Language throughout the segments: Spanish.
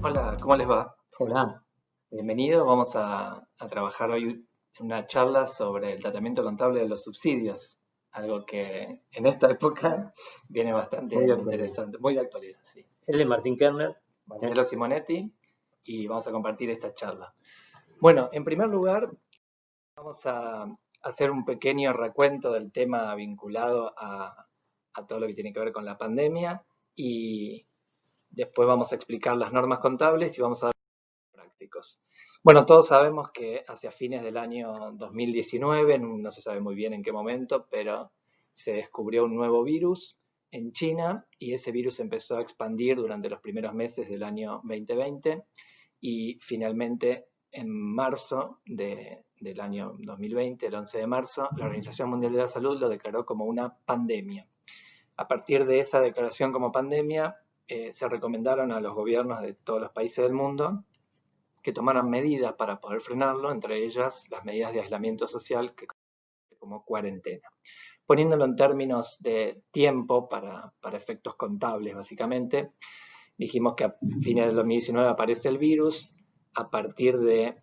Hola, ¿cómo les va? Hola, Bienvenido. Vamos a trabajar hoy en una charla sobre el tratamiento contable de los subsidios, algo que en esta época viene bastante muy de actualidad. interesante, muy de actualidad, sí. Él es Martín Kerner. Marcelo Simonetti y vamos a compartir esta charla. Bueno, en primer lugar, vamos a hacer un pequeño recuento del tema vinculado a todo lo que tiene que ver con la pandemia y después vamos a explicar las normas contables y vamos a prácticos. Bueno, todos sabemos que hacia fines del año 2019, no se sabe muy bien en qué momento, pero se descubrió un nuevo virus en China y ese virus empezó a expandir durante los primeros meses del año 2020 y finalmente en marzo del año 2020, el 11 de marzo, la Organización Mundial de la Salud lo declaró como una pandemia. A partir de esa declaración como pandemia, se recomendaron a los gobiernos de todos los países del mundo que tomaran medidas para poder frenarlo, entre ellas las medidas de aislamiento social que como cuarentena. Poniéndolo en términos de tiempo para efectos contables, básicamente, dijimos que a fines del 2019 aparece el virus, a partir de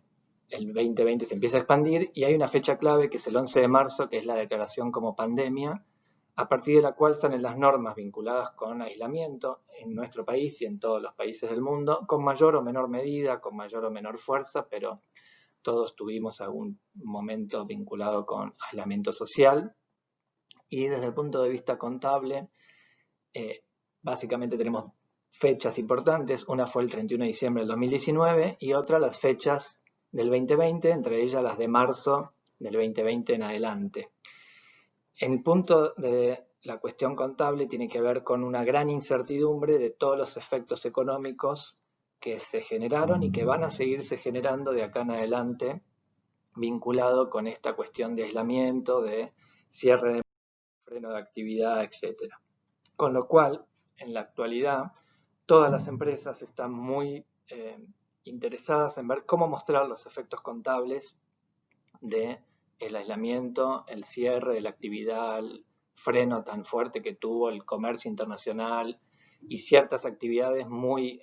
el 2020 se empieza a expandir y hay una fecha clave que es el 11 de marzo, que es la declaración como pandemia, a partir de la cual salen las normas vinculadas con aislamiento en nuestro país y en todos los países del mundo, con mayor o menor medida, con mayor o menor fuerza, pero todos tuvimos algún momento vinculado con aislamiento social. Y desde el punto de vista contable, eh, básicamente tenemos fechas importantes. Una fue el 31 de diciembre del 2019 y otra las fechas del 2020, entre ellas las de marzo del 2020 en adelante. El punto de la cuestión contable tiene que ver con una gran incertidumbre de todos los efectos económicos que se generaron y que van a seguirse generando de acá en adelante, vinculado con esta cuestión de aislamiento, de cierre de freno de actividad, etcétera. Con lo cual, en la actualidad, todas las empresas están muy interesadas en ver cómo mostrar los efectos contables de el aislamiento, el cierre de la actividad, el freno tan fuerte que tuvo el comercio internacional y ciertas actividades muy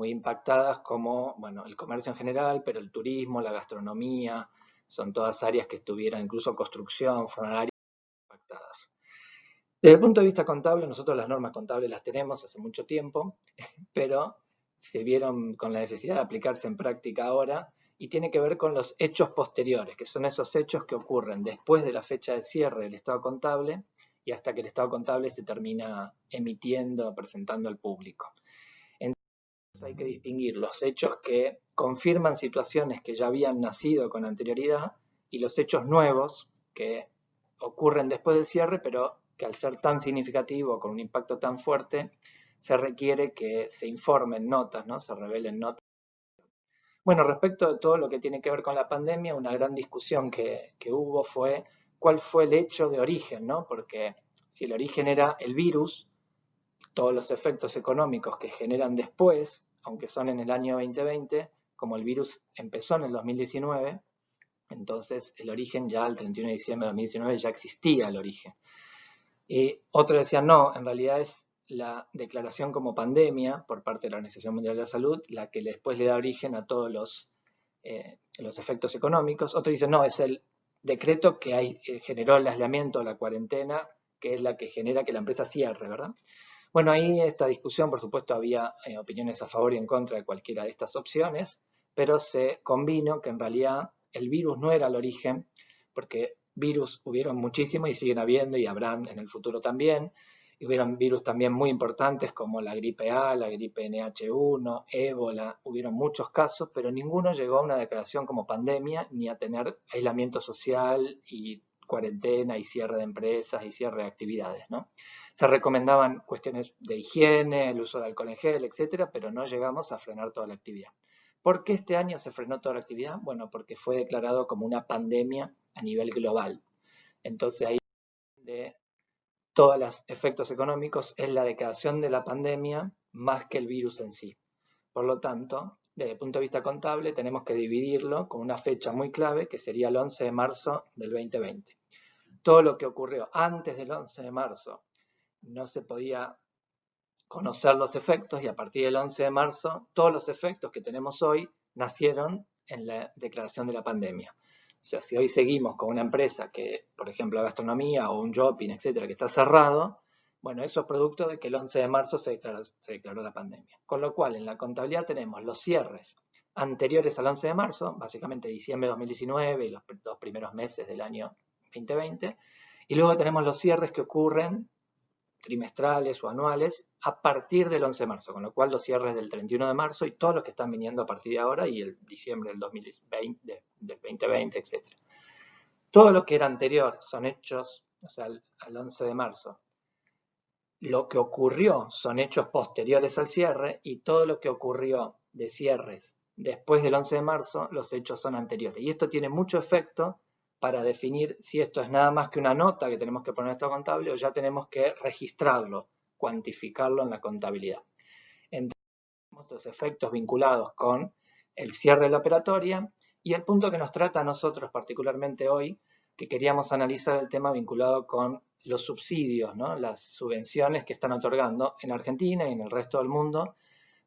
impactadas como, bueno, el comercio en general, pero el turismo, la gastronomía, son todas áreas que estuvieron, incluso construcción, fueron áreas impactadas. Desde el punto de vista contable, nosotros las normas contables las tenemos hace mucho tiempo, pero se vieron con la necesidad de aplicarse en práctica ahora y tiene que ver con los hechos posteriores, que son esos hechos que ocurren después de la fecha de cierre del estado contable y hasta que el estado contable se termina emitiendo, presentando al público. Entonces hay que distinguir los hechos que confirman situaciones que ya habían nacido con anterioridad y los hechos nuevos que ocurren después del cierre, pero que al ser tan significativo, con un impacto tan fuerte, se requiere que se informen notas, ¿no? Se revelen notas. Bueno, respecto de todo lo que tiene que ver con la pandemia, una gran discusión que hubo fue cuál fue el hecho de origen, ¿no? Porque si el origen era el virus, todos los efectos económicos que generan después, aunque son en el año 2020, como el virus empezó en el 2019, entonces el origen ya al 31 de diciembre de 2019 ya existía el origen. Y otros decían, no, en realidad es la declaración como pandemia por parte de la Organización Mundial de la Salud la que después le da origen a todos los efectos económicos. Otros dicen, no, es el decreto que generó el aislamiento, la cuarentena, que es la que genera que la empresa cierre, ¿verdad? Bueno, ahí esta discusión, por supuesto, había opiniones a favor y en contra de cualquiera de estas opciones, pero se convino que en realidad el virus no era el origen, porque virus hubieron muchísimos y siguen habiendo y habrán en el futuro también. Y hubieron virus también muy importantes como la gripe A, la gripe NH1, ébola, hubieron muchos casos, pero ninguno llegó a una declaración como pandemia ni a tener aislamiento social y cuarentena y cierre de empresas y cierre de actividades, ¿no? Se recomendaban cuestiones de higiene, el uso de alcohol en gel, etcétera, pero no llegamos a frenar toda la actividad. ¿Por qué este año se frenó toda la actividad? Bueno, porque fue declarado como una pandemia a nivel global. Entonces ahí de todos los efectos económicos es la declaración de la pandemia más que el virus en sí. Por lo tanto, desde el punto de vista contable, tenemos que dividirlo con una fecha muy clave que sería el 11 de marzo del 2020. Todo lo que ocurrió antes del 11 de marzo no se podía conocer los efectos y a partir del 11 de marzo todos los efectos que tenemos hoy nacieron en la declaración de la pandemia. O sea, si hoy seguimos con una empresa que, por ejemplo, la gastronomía o un shopping, etcétera, que está cerrado, bueno, eso es producto de que el 11 de marzo se declaró la pandemia. Con lo cual, en la contabilidad tenemos los cierres anteriores al 11 de marzo, básicamente diciembre de 2019 y los dos primeros meses del año 2020, y luego tenemos los cierres que ocurren trimestrales o anuales a partir del 11 de marzo, con lo cual los cierres del 31 de marzo y todos los que están viniendo a partir de ahora y el diciembre del 2020, del 2020, etc. Todo lo que era anterior son hechos, o sea, al 11 de marzo. Lo que ocurrió son hechos posteriores al cierre y todo lo que ocurrió de cierres después del 11 de marzo, los hechos son anteriores. Y esto tiene mucho efecto para definir si esto es nada más que una nota que tenemos que poner en estado contable o ya tenemos que registrarlo, cuantificarlo en la contabilidad. Entonces, estos efectos vinculados con el cierre de la operatoria y el punto que nos trata a nosotros particularmente hoy, que queríamos analizar el tema vinculado con los subsidios, ¿no? Las subvenciones que están otorgando en Argentina y en el resto del mundo,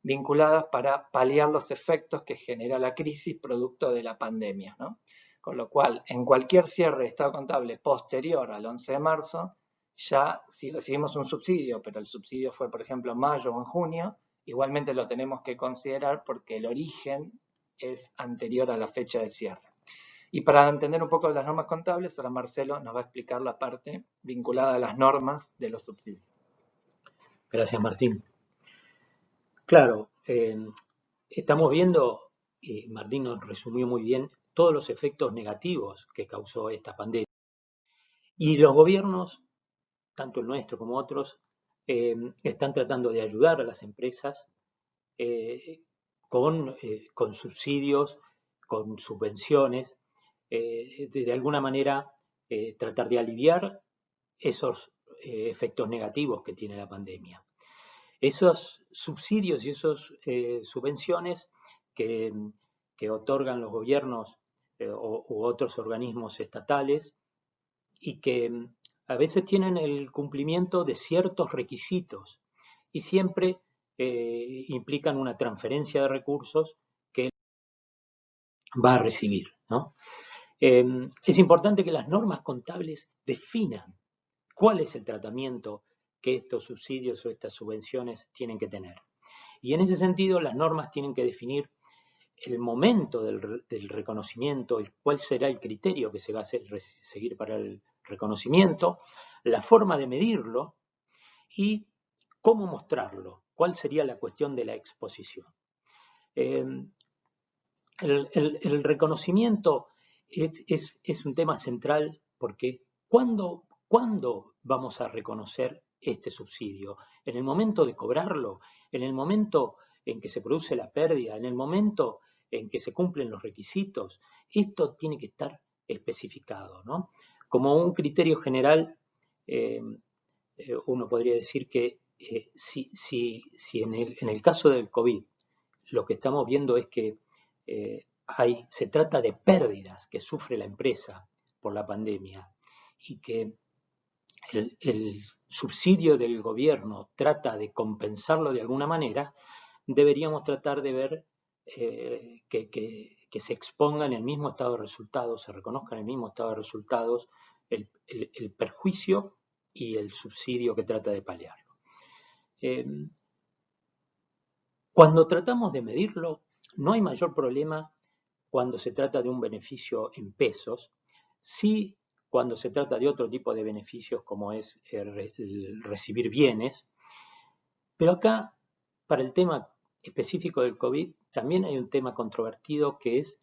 vinculadas para paliar los efectos que genera la crisis producto de la pandemia, ¿no? Con lo cual, en cualquier cierre de estado contable posterior al 11 de marzo, ya si recibimos un subsidio, pero el subsidio fue, por ejemplo, en mayo o en junio, igualmente lo tenemos que considerar porque el origen es anterior a la fecha del cierre. Y para entender un poco de las normas contables, ahora Marcelo nos va a explicar la parte vinculada a las normas de los subsidios. Gracias, Martín. Claro, estamos viendo, Martín nos resumió muy bien, todos los efectos negativos que causó esta pandemia. Y los gobiernos, tanto el nuestro como otros, están tratando de ayudar a las empresas con subsidios, con subvenciones, de alguna manera tratar de aliviar esos efectos negativos que tiene la pandemia. Esos subsidios y esas subvenciones que otorgan los gobiernos u otros organismos estatales y que a veces tienen el cumplimiento de ciertos requisitos y siempre implican una transferencia de recursos que va a recibir, ¿no? Es importante que las normas contables definan cuál es el tratamiento que estos subsidios o estas subvenciones tienen que tener. Y en ese sentido, las normas tienen que definir el momento del reconocimiento, cuál será el criterio que se va a seguir para el reconocimiento, la forma de medirlo y cómo mostrarlo, cuál sería la cuestión de la exposición. El reconocimiento es un tema central porque ¿cuándo vamos a reconocer este subsidio? ¿En el momento de cobrarlo? ¿En el momento en que se produce la pérdida? ¿En el momento en que se cumplen los requisitos? Esto tiene que estar especificado, ¿no? Como un criterio general, uno podría decir que si en el caso del COVID lo que estamos viendo es que se trata de pérdidas que sufre la empresa por la pandemia y que el subsidio del gobierno trata de compensarlo de alguna manera, deberíamos tratar de ver que se exponga en el mismo estado de resultados, se reconozca en el mismo estado de resultados el perjuicio y el subsidio que trata de paliarlo. Cuando tratamos de medirlo, no hay mayor problema cuando se trata de un beneficio en pesos, sí cuando se trata de otro tipo de beneficios como es el recibir bienes, pero acá, para el tema específico del COVID, también hay un tema controvertido que es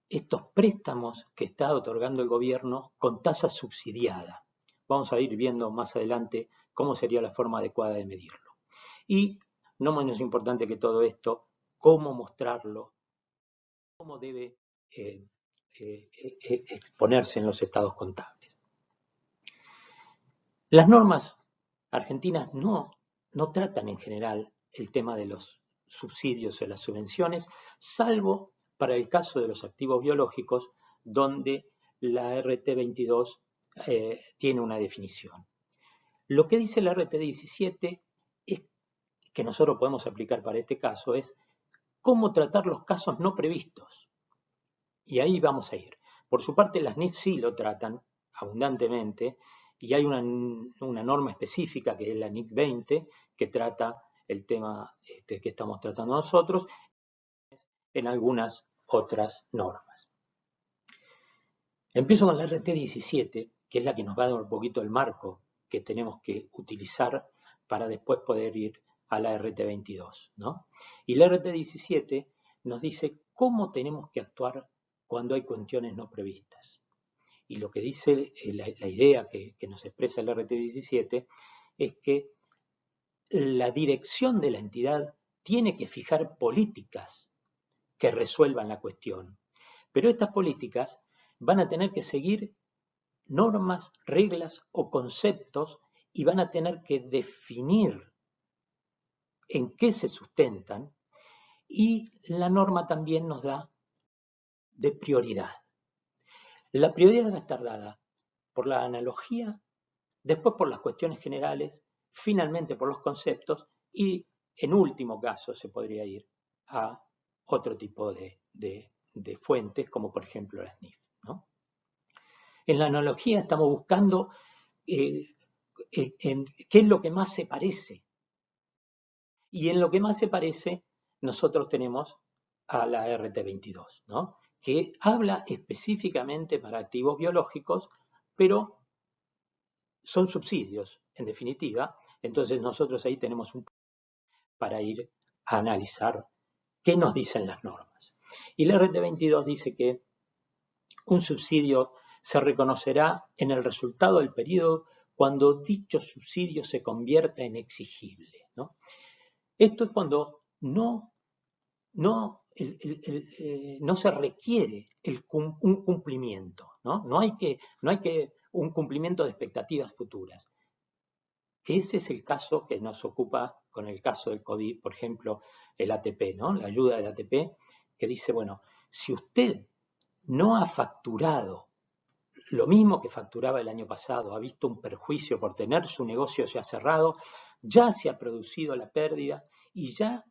estos préstamos que está otorgando el gobierno con tasa subsidiada. Vamos a ir viendo más adelante cómo sería la forma adecuada de medirlo. Y, no menos importante que todo esto, cómo mostrarlo, cómo debe exponerse en los estados contables. Las normas argentinas no tratan en general el tema de los subsidios o las subvenciones, salvo para el caso de los activos biológicos, donde la RT22 tiene una definición. Lo que dice la RT17 es que nosotros podemos aplicar para este caso es cómo tratar los casos no previstos. Y ahí vamos a ir. Por su parte, las NIF sí lo tratan abundantemente y hay una norma específica que es la NIC 20 que trata el tema que estamos tratando nosotros en algunas otras normas. Empiezo con la RT 17, que es la que nos va a dar un poquito el marco que tenemos que utilizar para después poder ir a la RT 22, ¿no? Y la RT 17 nos dice cómo tenemos que actuar cuando hay cuestiones no previstas. Y lo que dice la idea que nos expresa el RT 17 es que la dirección de la entidad tiene que fijar políticas que resuelvan la cuestión. Pero estas políticas van a tener que seguir normas, reglas o conceptos y van a tener que definir en qué se sustentan, y la norma también nos da de prioridad. La prioridad va a estar dada por la analogía, después por las cuestiones generales, finalmente por los conceptos y en último caso se podría ir a otro tipo de fuentes como por ejemplo las NIF, ¿no? En la analogía estamos buscando qué es lo que más se parece. Y en lo que más se parece, nosotros tenemos a la RT22, ¿no? Que habla específicamente para activos biológicos, pero son subsidios, en definitiva. Entonces nosotros ahí tenemos un para ir a analizar qué nos dicen las normas. Y la RT22 dice que un subsidio se reconocerá en el resultado del periodo cuando dicho subsidio se convierta en exigible, ¿no? Esto es cuando no se requiere un cumplimiento, ¿no? No hay que un cumplimiento de expectativas futuras. Que ese es el caso que nos ocupa con el caso del COVID, por ejemplo, el ATP, ¿no? La ayuda del ATP, que dice, bueno, si usted no ha facturado lo mismo que facturaba el año pasado, ha visto un perjuicio por tener su negocio ya cerrado, ya se ha producido la pérdida y ya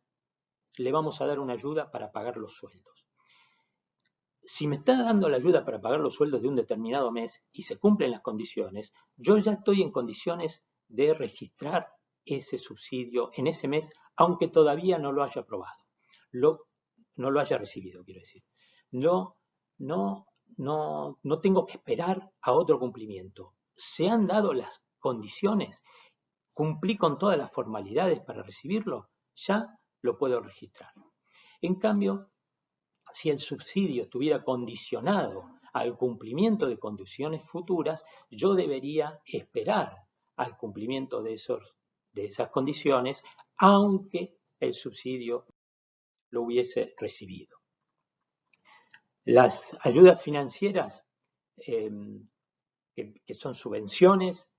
le vamos a dar una ayuda para pagar los sueldos. Si me está dando la ayuda para pagar los sueldos de un determinado mes y se cumplen las condiciones, yo ya estoy en condiciones de registrar ese subsidio en ese mes, aunque todavía no lo haya aprobado, no lo haya recibido, quiero decir. No tengo que esperar a otro cumplimiento. Se han dado las condiciones, cumplí con todas las formalidades para recibirlo, ya lo puedo registrar. En cambio, si el subsidio estuviera condicionado al cumplimiento de condiciones futuras, yo debería esperar al cumplimiento de esas condiciones, aunque el subsidio lo hubiese recibido. Las ayudas financieras, que son subvenciones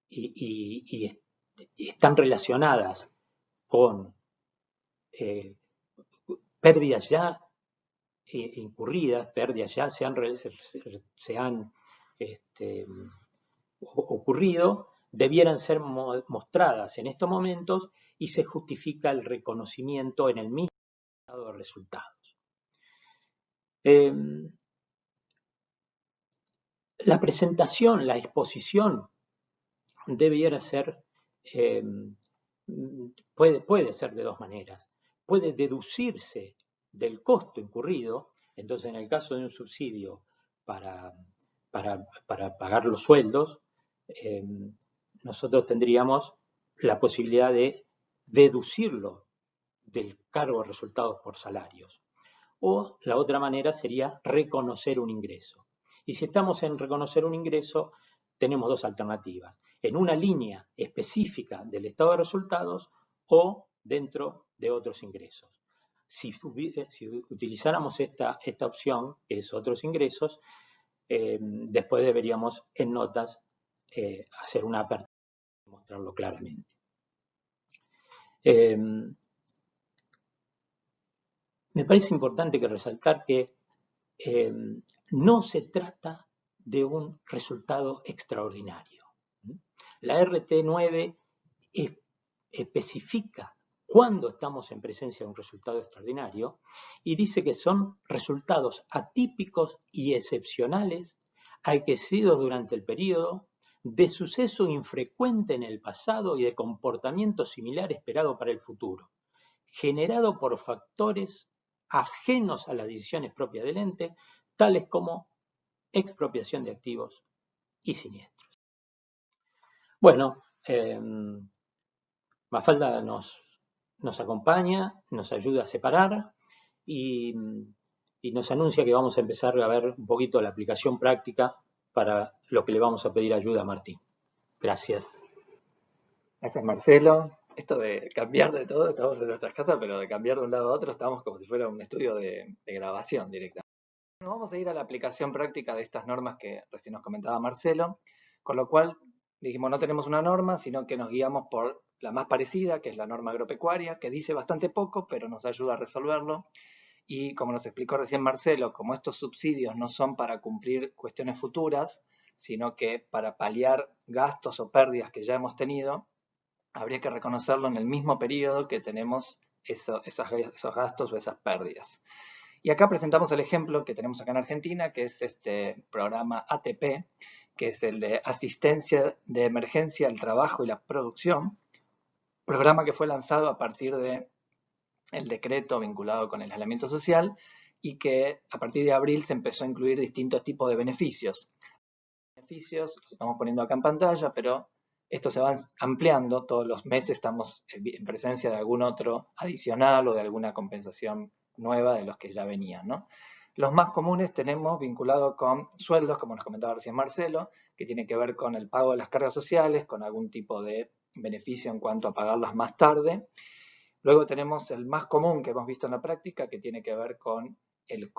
y están relacionadas con pérdidas ya incurridas, pérdidas ya se han ocurrido, debieran ser mostradas en estos momentos y se justifica el reconocimiento en el mismo estado de resultados. La presentación, la exposición debiera ser, puede ser de dos maneras. Puede deducirse del costo incurrido, entonces en el caso de un subsidio para pagar los sueldos, nosotros tendríamos la posibilidad de deducirlo del cargo de resultados por salarios. O la otra manera sería reconocer un ingreso. Y si estamos en reconocer un ingreso, tenemos dos alternativas. En una línea específica del estado de resultados o dentro de otros ingresos. Si utilizáramos esta opción, que es otros ingresos, después deberíamos en notas hacer una apertura y mostrarlo claramente. Me parece importante que resaltar que no se trata de un resultado extraordinario. La RT9 especifica cuándo estamos en presencia de un resultado extraordinario y dice que son resultados atípicos y excepcionales aquecidos durante el periodo, de suceso infrecuente en el pasado y de comportamiento similar esperado para el futuro, generado por factores ajenos a las decisiones propias del ente, tales como expropiación de activos y siniestros. Bueno, Mafalda nos acompaña, nos ayuda a separar y nos anuncia que vamos a empezar a ver un poquito la aplicación práctica para lo que le vamos a pedir ayuda a Martín. Gracias. Gracias, Marcelo. Esto de cambiar de todo, estamos en nuestras casas, pero de cambiar de un lado a otro estamos como si fuera un estudio de grabación directamente. Bueno, vamos a ir a la aplicación práctica de estas normas que recién nos comentaba Marcelo, con lo cual dijimos no tenemos una norma, sino que nos guiamos por la más parecida, que es la norma agropecuaria, que dice bastante poco, pero nos ayuda a resolverlo. Y como nos explicó recién Marcelo, como estos subsidios no son para cumplir cuestiones futuras, sino que para paliar gastos o pérdidas que ya hemos tenido, habría que reconocerlo en el mismo periodo que tenemos esos gastos o esas pérdidas. Y acá presentamos el ejemplo que tenemos acá en Argentina, que es este programa ATP, que es el de Asistencia de Emergencia al Trabajo y la Producción, programa que fue lanzado a partir de el decreto vinculado con el aislamiento social y que a partir de abril se empezó a incluir distintos tipos de beneficios. Beneficios los estamos poniendo acá en pantalla, pero estos se van ampliando. Todos los meses estamos en presencia de algún otro adicional o de alguna compensación nueva de los que ya venían, ¿no? Los más comunes tenemos vinculado con sueldos, como nos comentaba recién Marcelo, que tiene que ver con el pago de las cargas sociales, con algún tipo de beneficio en cuanto a pagarlas más tarde. Luego tenemos el más común que hemos visto en la práctica, que tiene que ver con el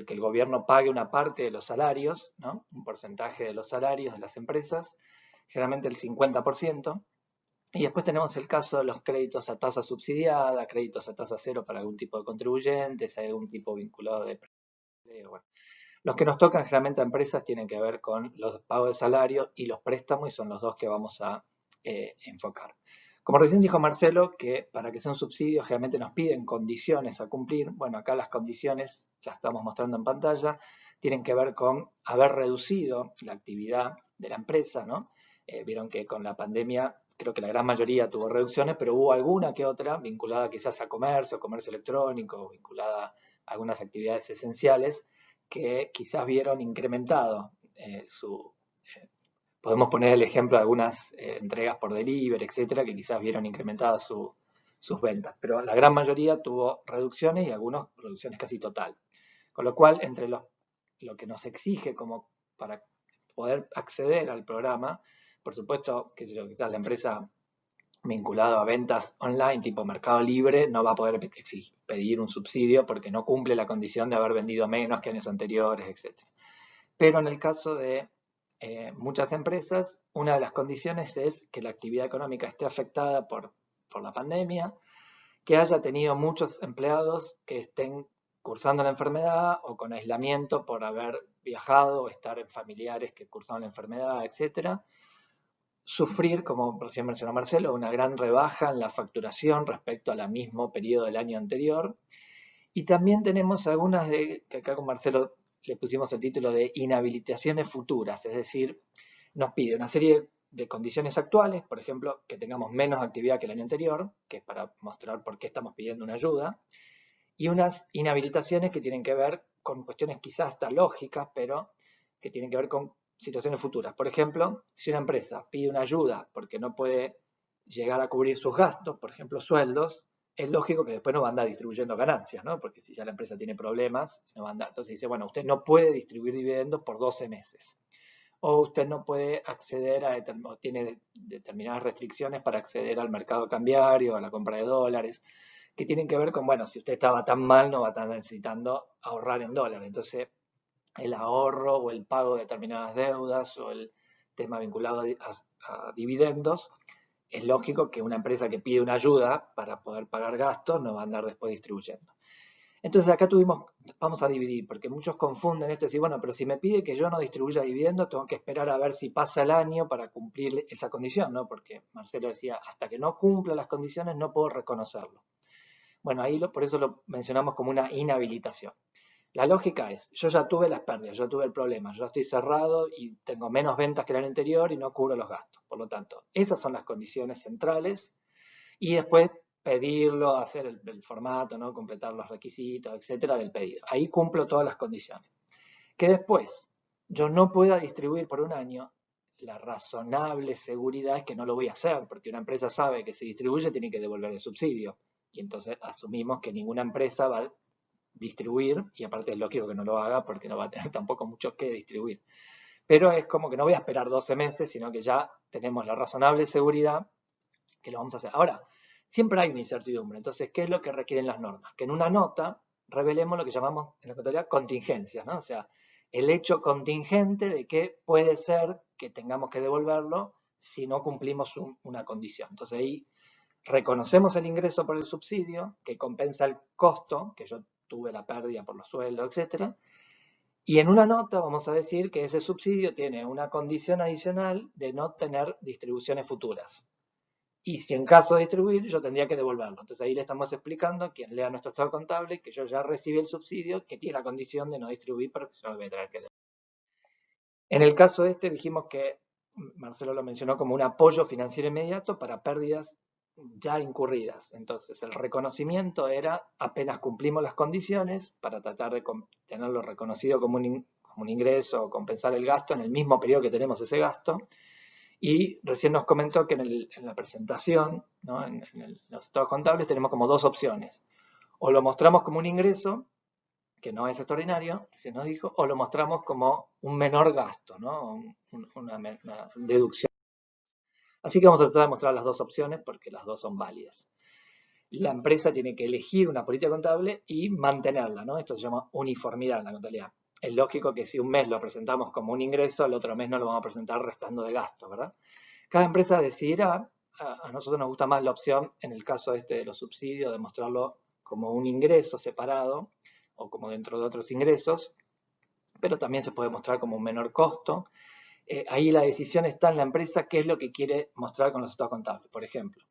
que el gobierno pague una parte de los salarios, ¿no? Un porcentaje de los salarios de las empresas, generalmente el 50%. Y después tenemos el caso de los créditos a tasa subsidiada, créditos a tasa cero para algún tipo de contribuyentes, hay algún tipo vinculado de empleo. Bueno, los que nos tocan generalmente a empresas tienen que ver con los pagos de salario y los préstamos y son los dos que vamos a enfocar. Como recién dijo Marcelo, que para que sea un subsidio generalmente nos piden condiciones a cumplir. Bueno, acá las condiciones las estamos mostrando en pantalla. Tienen que ver con haber reducido la actividad de la empresa, ¿no? Vieron que con la pandemia creo que la gran mayoría tuvo reducciones, pero hubo alguna que otra vinculada quizás a comercio electrónico, vinculada a algunas actividades esenciales que quizás vieron incrementado su... Podemos poner el ejemplo de algunas entregas por delivery, etcétera, que quizás vieron incrementadas sus ventas, pero la gran mayoría tuvo reducciones y algunas reducciones casi total. Con lo cual, entre lo que nos exige como para poder acceder al programa, por supuesto, que quizás la empresa vinculada a ventas online tipo Mercado Libre no va a poder pedir un subsidio porque no cumple la condición de haber vendido menos que años anteriores, etc. Pero en el caso de muchas empresas, una de las condiciones es que la actividad económica esté afectada por la pandemia, que haya tenido muchos empleados que estén cursando la enfermedad o con aislamiento por haber viajado o estar en familiares que cursaron la enfermedad, etcétera. Sufrir, como recién mencionó Marcelo, una gran rebaja en la facturación respecto al mismo periodo del año anterior. Y también tenemos algunas que acá con Marcelo le pusimos el título de inhabilitaciones futuras, es decir, nos pide una serie de condiciones actuales, por ejemplo, que tengamos menos actividad que el año anterior, que es para mostrar por qué estamos pidiendo una ayuda, y unas inhabilitaciones que tienen que ver con cuestiones quizás hasta lógicas, pero que tienen que ver con situaciones futuras. Por ejemplo, si una empresa pide una ayuda porque no puede llegar a cubrir sus gastos, por ejemplo, sueldos, es lógico que después no va a andar distribuyendo ganancias, ¿no? Porque si ya la empresa tiene problemas, no va a andar. Entonces dice, bueno, usted no puede distribuir dividendos por 12 meses. O usted no puede acceder o tiene determinadas restricciones para acceder al mercado cambiario, a la compra de dólares, que tienen que ver con, bueno, si usted estaba tan mal, no va a estar necesitando ahorrar en dólares. Entonces, el ahorro o el pago de determinadas deudas o el tema vinculado a dividendos, es lógico que una empresa que pide una ayuda para poder pagar gastos no va a andar después distribuyendo. Entonces acá vamos a dividir, porque muchos confunden esto y decir, bueno, pero si me pide que yo no distribuya dividendos, tengo que esperar a ver si pasa el año para cumplir esa condición, ¿no? Porque Marcelo decía, hasta que no cumpla las condiciones no puedo reconocerlo. Bueno, ahí por eso lo mencionamos como una inhabilitación. La lógica es, yo ya tuve las pérdidas, yo tuve el problema, yo estoy cerrado y tengo menos ventas que el año anterior y no cubro los gastos. Por lo tanto, esas son las condiciones centrales y después pedirlo, hacer el formato, ¿no? Completar los requisitos, etcétera, del pedido. Ahí cumplo todas las condiciones. Que después yo no pueda distribuir por un año, la razonable seguridad es que no lo voy a hacer, porque una empresa sabe que si distribuye tiene que devolver el subsidio. Y entonces asumimos que ninguna empresa va a distribuir, y aparte es lógico que no lo haga porque no va a tener tampoco mucho que distribuir. Pero es como que no voy a esperar 12 meses, sino que ya tenemos la razonable seguridad que lo vamos a hacer. Ahora, siempre hay una incertidumbre. Entonces, ¿qué es lo que requieren las normas? Que en una nota revelemos lo que llamamos en la contabilidad contingencias, ¿no? O sea, el hecho contingente de que puede ser que tengamos que devolverlo si no cumplimos una condición. Entonces ahí reconocemos el ingreso por el subsidio, que compensa el costo, que yo tuve la pérdida por los sueldos, etcétera. Y en una nota vamos a decir que ese subsidio tiene una condición adicional de no tener distribuciones futuras. Y si en caso de distribuir, yo tendría que devolverlo. Entonces ahí le estamos explicando a quien lea nuestro estado contable que yo ya recibí el subsidio, que tiene la condición de no distribuir, pero que se lo voy a tener que devolver. En el caso este dijimos que Marcelo lo mencionó como un apoyo financiero inmediato para pérdidas ya incurridas. Entonces el reconocimiento era apenas cumplimos las condiciones para tratar de tenerlo reconocido como un ingreso o compensar el gasto en el mismo periodo que tenemos ese gasto. Y recién nos comentó que en la presentación, ¿no? en los estados contables, tenemos como dos opciones. O lo mostramos como un ingreso, que no es extraordinario, se nos dijo, o lo mostramos como un menor gasto, ¿no? Una deducción. Así que vamos a tratar de mostrar las dos opciones porque las dos son válidas. La empresa tiene que elegir una política contable y mantenerla, ¿no? Esto se llama uniformidad en la contabilidad. Es lógico que si un mes lo presentamos como un ingreso, el otro mes no lo vamos a presentar restando de gasto, ¿verdad? Cada empresa decidirá, a nosotros nos gusta más la opción, en el caso este de los subsidios, de mostrarlo como un ingreso separado o como dentro de otros ingresos, pero también se puede mostrar como un menor costo. Ahí la decisión está en la empresa qué es lo que quiere mostrar con los estados contables. Por ejemplo,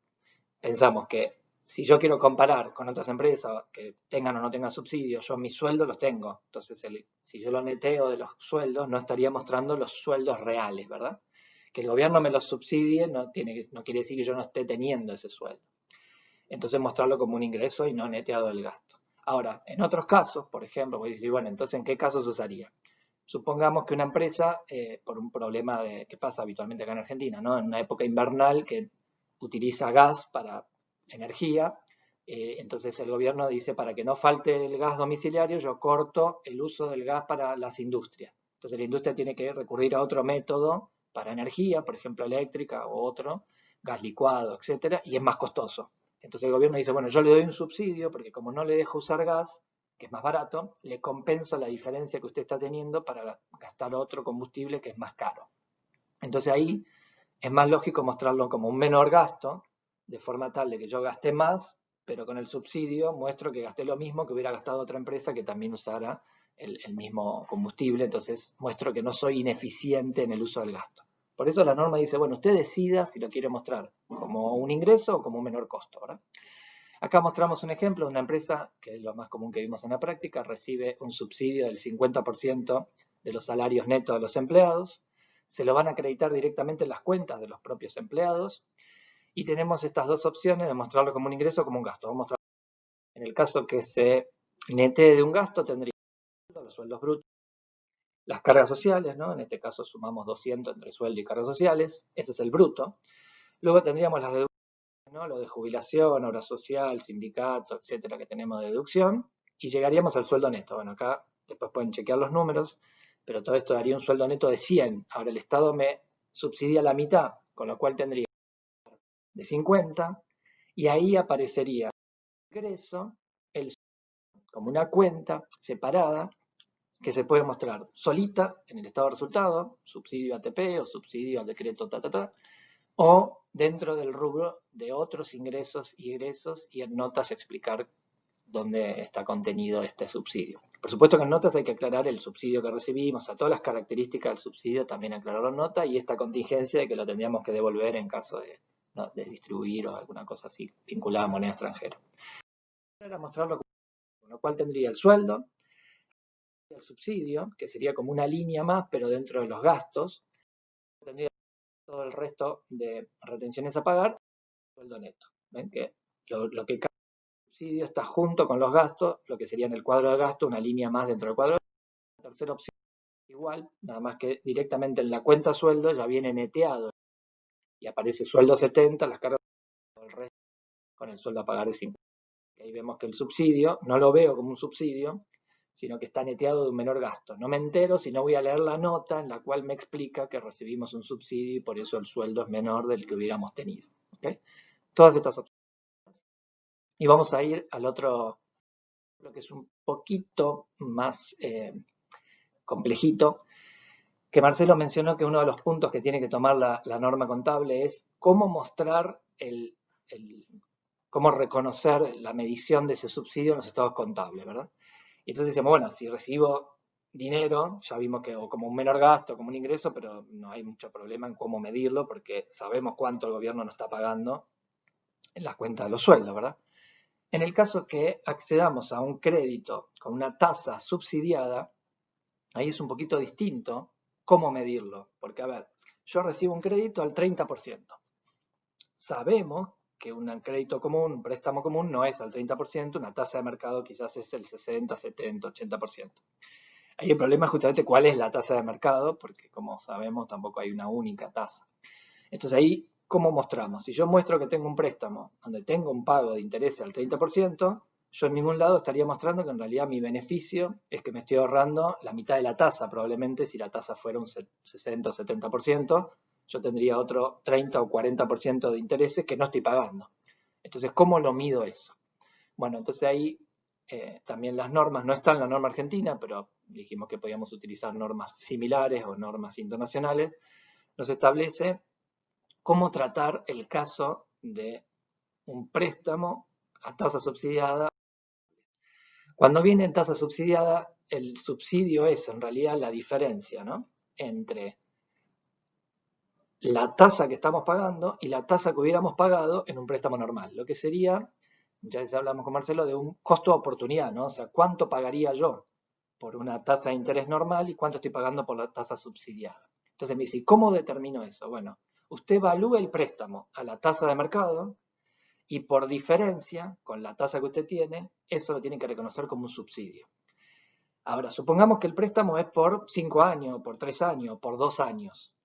pensamos que si yo quiero comparar con otras empresas que tengan o no tengan subsidios, yo mis sueldos los tengo. Entonces, si yo lo neteo de los sueldos, no estaría mostrando los sueldos reales, ¿verdad? Que el gobierno me los subsidie no quiere decir que yo no esté teniendo ese sueldo. Entonces mostrarlo como un ingreso y no neteado del gasto. Ahora, en otros casos, por ejemplo, voy a decir, bueno, entonces ¿en qué casos se usaría? Supongamos que una empresa, por un problema que pasa habitualmente acá en Argentina, ¿no? En una época invernal que utiliza gas para energía, entonces el gobierno dice, para que no falte el gas domiciliario, yo corto el uso del gas para las industrias. Entonces la industria tiene que recurrir a otro método para energía, por ejemplo eléctrica o otro, gas licuado, etcétera, y es más costoso. Entonces el gobierno dice, bueno, yo le doy un subsidio porque como no le dejo usar gas, que es más barato, le compenso la diferencia que usted está teniendo para gastar otro combustible que es más caro. Entonces ahí es más lógico mostrarlo como un menor gasto, de forma tal de que yo gasté más, pero con el subsidio muestro que gasté lo mismo que hubiera gastado otra empresa que también usara el mismo combustible, entonces muestro que no soy ineficiente en el uso del gasto. Por eso la norma dice, bueno, usted decida si lo quiere mostrar como un ingreso o como un menor costo, ¿verdad? Acá mostramos un ejemplo de una empresa, que es lo más común que vimos en la práctica, recibe un subsidio del 50% de los salarios netos de los empleados, se lo van a acreditar directamente en las cuentas de los propios empleados y tenemos estas dos opciones de mostrarlo como un ingreso o como un gasto. Vamos a mostrar, en el caso que se netee de un gasto, tendría los sueldos brutos, las cargas sociales, ¿no? En este caso sumamos 200 entre sueldo y cargas sociales, ese es el bruto. Luego tendríamos las deducciones, ¿no? Lo de jubilación, obra social, sindicato, etcétera, que tenemos de deducción, y llegaríamos al sueldo neto. Bueno, acá después pueden chequear los números, pero todo esto daría un sueldo neto de 100. Ahora el Estado me subsidia la mitad, con lo cual tendría de 50, y ahí aparecería el ingreso, como una cuenta separada, que se puede mostrar solita en el estado de resultado, subsidio ATP o subsidio al decreto o dentro del rubro de otros ingresos y egresos y en notas explicar dónde está contenido este subsidio. Por supuesto que en notas hay que aclarar el subsidio que recibimos, a todas las características del subsidio también aclararlo en nota, y esta contingencia de que lo tendríamos que devolver en caso de, ¿no?, de distribuir o alguna cosa así vinculada a moneda extranjera. Era mostrarlo, con lo cual tendría el sueldo, el subsidio, que sería como una línea más, pero dentro de los gastos, tendría todo el resto de retenciones a pagar, sueldo neto. ¿Ven? Que lo que cae el subsidio está junto con los gastos, lo que sería en el cuadro de gasto, una línea más dentro del cuadro de gasto. La tercera opción igual, nada más que directamente en la cuenta sueldo ya viene neteado y aparece sueldo 70, las cargas del resto con el sueldo a pagar de 50. Ahí vemos que el subsidio no lo veo como un subsidio, sino que está neteado de un menor gasto. No me entero si no voy a leer la nota en la cual me explica que recibimos un subsidio y por eso el sueldo es menor del que hubiéramos tenido. ¿Okay? Todas estas opciones. Y vamos a ir al otro, lo que es un poquito más complejito, que Marcelo mencionó que uno de los puntos que tiene que tomar la norma contable es cómo mostrar cómo reconocer la medición de ese subsidio en los estados contables, ¿verdad? Y entonces decimos, bueno, si recibo dinero, ya vimos que o como un menor gasto, como un ingreso, pero no hay mucho problema en cómo medirlo porque sabemos cuánto el gobierno nos está pagando en las cuentas de los sueldos, ¿verdad? En el caso que accedamos a un crédito con una tasa subsidiada, ahí es un poquito distinto cómo medirlo, porque a ver, yo recibo un crédito al 30%. Sabemos que un crédito común, un préstamo común no es al 30%, una tasa de mercado quizás es el 60, 70, 80%. Ahí el problema es justamente cuál es la tasa de mercado, porque como sabemos tampoco hay una única tasa. Entonces ahí, ¿cómo mostramos? Si yo muestro que tengo un préstamo donde tengo un pago de interés al 30%, yo en ningún lado estaría mostrando que en realidad mi beneficio es que me estoy ahorrando la mitad de la tasa, probablemente si la tasa fuera un 60 o 70%, yo tendría otro 30 o 40% de intereses que no estoy pagando. Entonces, ¿cómo lo mido eso? Bueno, entonces ahí también las normas, no está en la norma argentina, pero dijimos que podíamos utilizar normas similares o normas internacionales, nos establece cómo tratar el caso de un préstamo a tasa subsidiada. Cuando viene en tasa subsidiada, el subsidio es en realidad la diferencia, ¿no?, entre la tasa que estamos pagando y la tasa que hubiéramos pagado en un préstamo normal, lo que sería, ya hablamos con Marcelo, de un costo de oportunidad, ¿no? O sea, ¿cuánto pagaría yo por una tasa de interés normal y cuánto estoy pagando por la tasa subsidiada? Entonces me dice, ¿cómo determino eso? Bueno, usted evalúa el préstamo a la tasa de mercado y por diferencia, con la tasa que usted tiene, eso lo tiene que reconocer como un subsidio. Ahora, supongamos que el préstamo es por 5 años, por 3 años, por 2 años.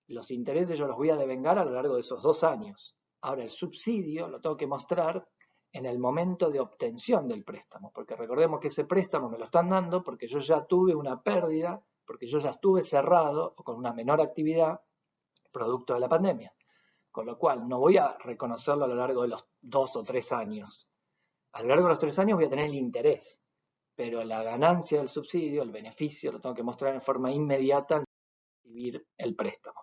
Los intereses yo los voy a devengar a lo largo de esos 2 años. Ahora, el subsidio lo tengo que mostrar en el momento de obtención del préstamo, porque recordemos que ese préstamo me lo están dando porque yo ya tuve una pérdida, porque yo ya estuve cerrado o con una menor actividad producto de la pandemia. Con lo cual, no voy a reconocerlo a lo largo de los 2 o 3 años. A lo largo de los 3 años voy a tener el interés, pero la ganancia del subsidio, el beneficio, lo tengo que mostrar en forma inmediata al recibir el préstamo.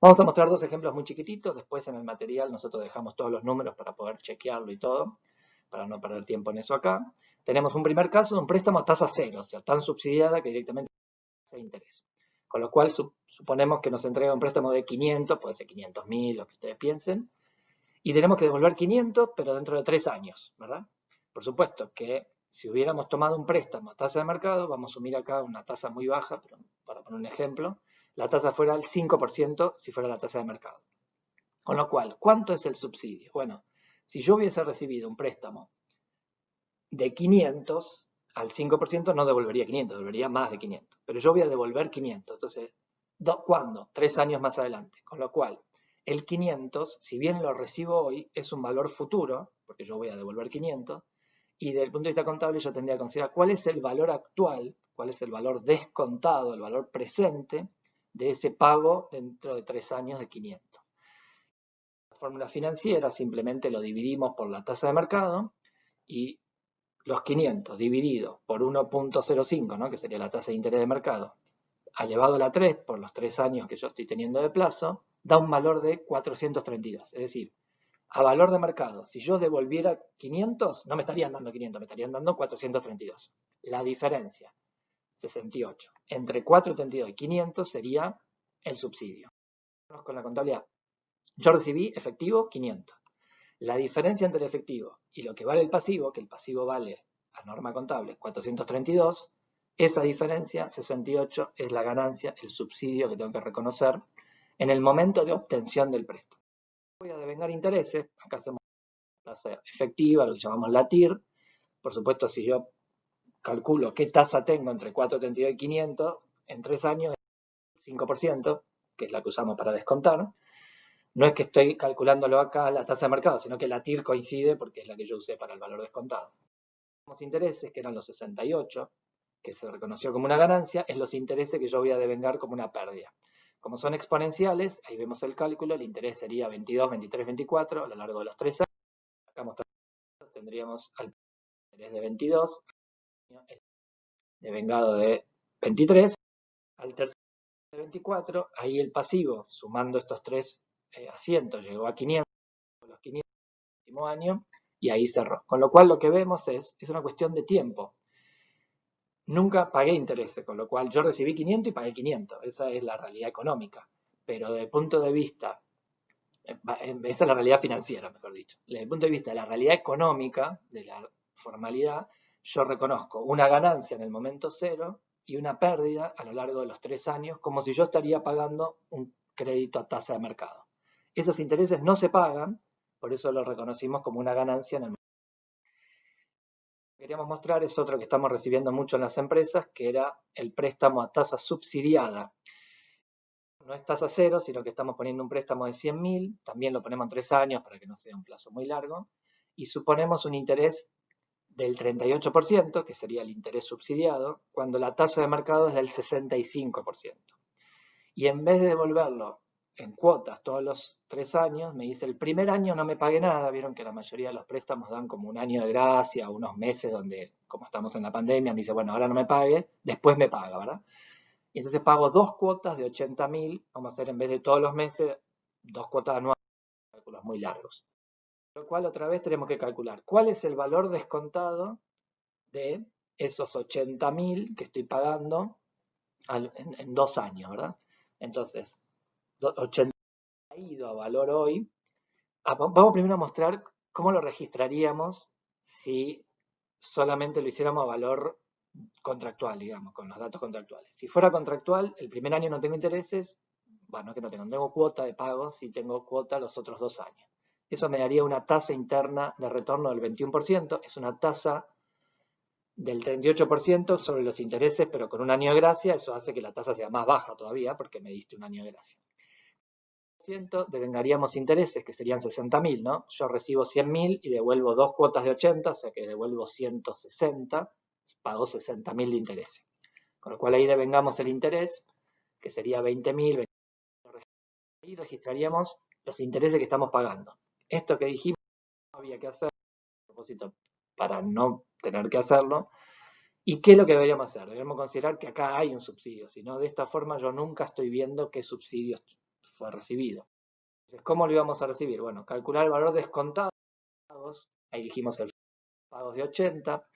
Vamos a mostrar 2 ejemplos muy chiquititos, después en el material nosotros dejamos todos los números para poder chequearlo y todo, para no perder tiempo en eso acá. Tenemos un primer caso de un préstamo a tasa cero, o sea, tan subsidiada que directamente no hace interés. Con lo cual suponemos que nos entrega un préstamo de 500, puede ser 500.000, lo que ustedes piensen, y tenemos que devolver 500, pero dentro de 3 años, ¿verdad? Por supuesto que si hubiéramos tomado un préstamo a tasa de mercado, vamos a asumir acá una tasa muy baja, pero para poner un ejemplo, la tasa fuera el 5% si fuera la tasa de mercado. Con lo cual, ¿cuánto es el subsidio? Bueno, si yo hubiese recibido un préstamo de 500, al 5% no devolvería 500, devolvería más de 500. Pero yo voy a devolver 500. Entonces, ¿cuándo? 3 años más adelante. Con lo cual, el 500, si bien lo recibo hoy, es un valor futuro, porque yo voy a devolver 500, y desde el punto de vista contable yo tendría que considerar cuál es el valor actual, cuál es el valor descontado, el valor presente de ese pago dentro de 3 años de 500. La fórmula financiera simplemente lo dividimos por la tasa de mercado y los 500 dividido por 1.05, ¿no?, que sería la tasa de interés de mercado, elevado a la 3 por los 3 años que yo estoy teniendo de plazo, da un valor de 432. Es decir, a valor de mercado. Si yo devolviera 500, no me estarían dando 500, me estarían dando 432. La diferencia, 68, entre 432 y 500 sería el subsidio. Con la contabilidad, yo recibí efectivo 500. La diferencia entre el efectivo y lo que vale el pasivo, que el pasivo vale a norma contable 432, esa diferencia, 68, es la ganancia, el subsidio que tengo que reconocer en el momento de obtención del préstamo. Voy a devengar intereses, acá hacemos tasa efectiva, lo que llamamos la TIR. Por supuesto, si yo calculo qué tasa tengo entre 432 y 500, en 3 años es 5%, que es la que usamos para descontar. No es que estoy calculándolo acá la tasa de mercado, sino que la TIR coincide porque es la que yo usé para el valor descontado. Los intereses, que eran los 68, que se reconoció como una ganancia, es los intereses que yo voy a devengar como una pérdida. Como son exponenciales, ahí vemos el cálculo, el interés sería 22, 23, 24 a lo largo de los 3 años. Acá mostramos, tendríamos al interés de 22, el devengado de 23, al tercer de 24, ahí el pasivo, sumando estos tres asientos, llegó a 500, los 500 del último año, y ahí cerró. Con lo cual lo que vemos es una cuestión de tiempo. Nunca pagué intereses, con lo cual yo recibí 500 y pagué 500. Esa es la realidad económica. Pero desde el punto de vista, esa es la realidad financiera, mejor dicho. Desde el punto de vista de la realidad económica, de la formalidad, yo reconozco una ganancia en el momento cero y una pérdida a lo largo de los 3 años, como si yo estaría pagando un crédito a tasa de mercado. Esos intereses no se pagan, por eso lo reconocimos como una ganancia en el mercado. Lo que queríamos mostrar es otro que estamos recibiendo mucho en las empresas, que era el préstamo a tasa subsidiada. No es tasa cero, sino que estamos poniendo un préstamo de 100.000, también lo ponemos en 3 años para que no sea un plazo muy largo, y suponemos un interés del 38%, que sería el interés subsidiado, cuando la tasa de mercado es del 65%. Y en vez de devolverlo en cuotas todos los 3 años, me dice el primer año no me pague nada. Vieron que la mayoría de los préstamos dan como un año de gracia, unos meses donde, como estamos en la pandemia, me dice, bueno, ahora no me pague, después me paga, ¿verdad? Y entonces pago 2 cuotas de 80.000, vamos a hacer en vez de todos los meses, 2 cuotas anuales, cálculos muy largos. Lo cual otra vez tenemos que calcular cuál es el valor descontado de esos 80.000 que estoy pagando en 2 años, ¿verdad? Entonces, 80 ha ido a valor hoy. Vamos primero a mostrar cómo lo registraríamos si solamente lo hiciéramos a valor contractual, digamos, con los datos contractuales. Si fuera contractual, el primer año no tengo intereses, bueno, que no tengo cuota de pago, si tengo cuota los otros 2 años. Eso me daría una tasa interna de retorno del 21%, es una tasa del 38% sobre los intereses, pero con un año de gracia, eso hace que la tasa sea más baja todavía, porque me diste un año de gracia. Devengaríamos intereses, que serían 60.000, ¿no? Yo recibo 100.000 y devuelvo 2 cuotas de 80, o sea que devuelvo 160, pago 60.000 de intereses. Con lo cual ahí devengamos el interés, que sería 20.000, y registraríamos los intereses que estamos pagando. Esto que dijimos no había que hacer, a propósito, para no tener que hacerlo. ¿Y qué es lo que deberíamos hacer? Deberíamos considerar que acá hay un subsidio, si no, de esta forma yo nunca estoy viendo qué subsidio fue recibido. Entonces, ¿cómo lo íbamos a recibir? Bueno, calcular el valor descontado, ahí dijimos el pagos de 80,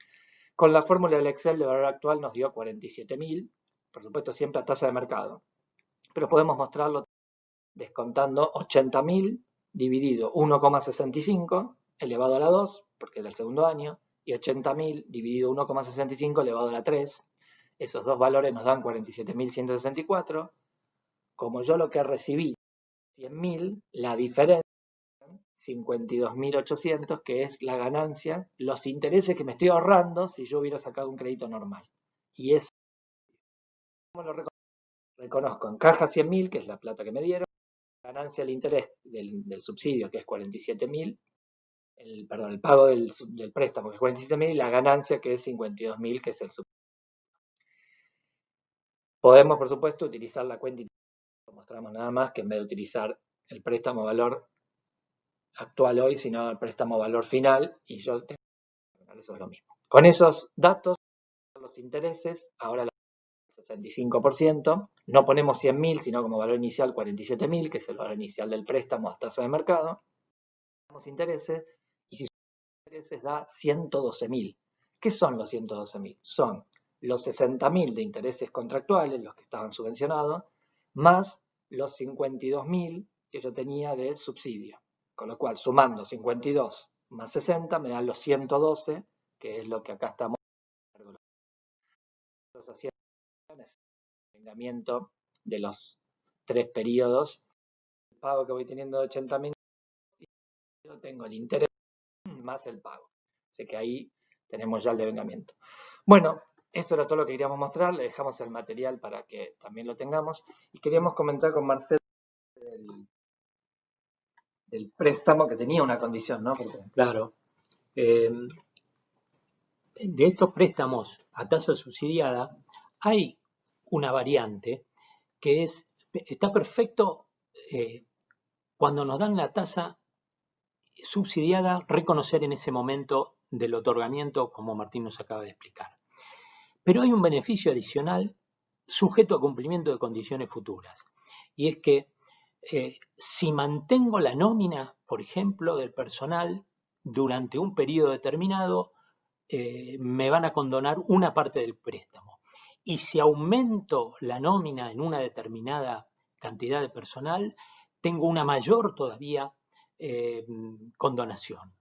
con la fórmula del Excel de valor actual nos dio 47.000, por supuesto siempre a tasa de mercado, pero podemos mostrarlo descontando 80.000 dividido 1,65 elevado a la 2, porque era el segundo año, y 80.000 dividido 1,65 elevado a la 3. Esos dos valores nos dan 47.164. Como yo lo que recibí, 100.000, la diferencia, 52.800, que es la ganancia, los intereses que me estoy ahorrando si yo hubiera sacado un crédito normal. Y es, ¿cómo lo reconozco? En caja 100.000, que es la plata que me dieron, ganancia del interés del subsidio, que es 47.000, el pago del préstamo, que es 47.000, y la ganancia, que es 52.000, que es el subsidio. Podemos, por supuesto, utilizar la cuenta, lo mostramos nada más, que en vez de utilizar el préstamo valor actual hoy, sino el préstamo valor final, y yo tengo, eso es lo mismo. Con esos datos, los intereses, ahora 65%, no ponemos 100.000, sino como valor inicial 47.000, que es el valor inicial del préstamo a tasa de mercado. los intereses, y si los intereses da 112.000. ¿Qué son los 112.000? Son los 60.000 de intereses contractuales, los que estaban subvencionados, más los 52.000 que yo tenía de subsidio. Con lo cual, sumando 52 más 60, me dan los 112, que es lo que acá estamos haciendo, el vengamiento de los 3 periodos. El pago que voy teniendo de 80.000, yo tengo el interés más el pago. Así que ahí tenemos ya el devengamiento. Bueno, eso era todo lo que queríamos mostrar. Le dejamos el material para que también lo tengamos. Y queríamos comentar con Marcelo del préstamo que tenía una condición, ¿no? Porque... Claro. De estos préstamos a tasa subsidiada hay una variante que está perfecto cuando nos dan la tasa subsidiada, reconocer en ese momento del otorgamiento, como Martín nos acaba de explicar. Pero hay un beneficio adicional sujeto a cumplimiento de condiciones futuras, y es que si mantengo la nómina, por ejemplo, del personal durante un periodo determinado, me van a condonar una parte del préstamo. Y si aumento la nómina en una determinada cantidad de personal, tengo una mayor todavía condonación.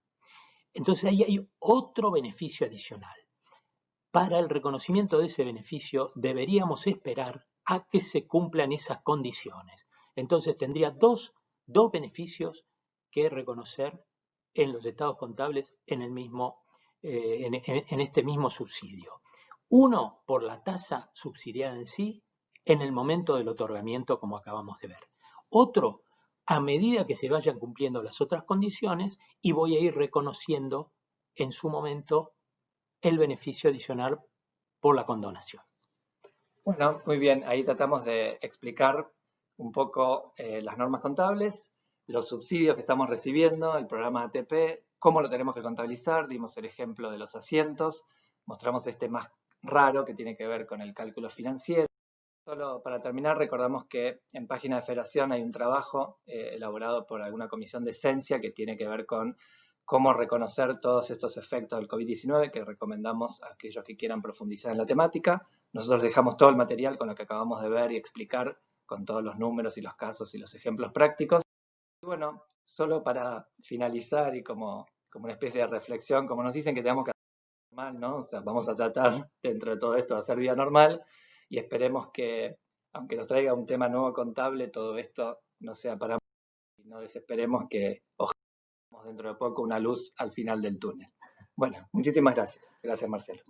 Entonces ahí hay otro beneficio adicional. Para el reconocimiento de ese beneficio deberíamos esperar a que se cumplan esas condiciones. Entonces tendría dos beneficios que reconocer en los estados contables en este mismo subsidio. Uno, por la tasa subsidiada en sí, en el momento del otorgamiento, como acabamos de ver. Otro, a medida que se vayan cumpliendo las otras condiciones, y voy a ir reconociendo en su momento el beneficio adicional por la condonación. Bueno, muy bien. Ahí tratamos de explicar un poco las normas contables, los subsidios que estamos recibiendo, el programa ATP, cómo lo tenemos que contabilizar. Dimos el ejemplo de los asientos, mostramos este más raro que tiene que ver con el cálculo financiero. Solo para terminar, recordamos que en página de Federación hay un trabajo elaborado por alguna comisión de esencia que tiene que ver con cómo reconocer todos estos efectos del COVID-19, que recomendamos a aquellos que quieran profundizar en la temática. Nosotros dejamos todo el material con lo que acabamos de ver y explicar, con todos los números y los casos y los ejemplos prácticos. Y bueno, solo para finalizar y como una especie de reflexión, como nos dicen que tenemos que hacer normal, ¿no? O sea, vamos a tratar dentro de todo esto de hacer vida normal y esperemos que, aunque nos traiga un tema nuevo contable, todo esto no sea para y no desesperemos, que ojalá dentro de poco una luz al final del túnel. Bueno, muchísimas gracias. Gracias, Marcelo.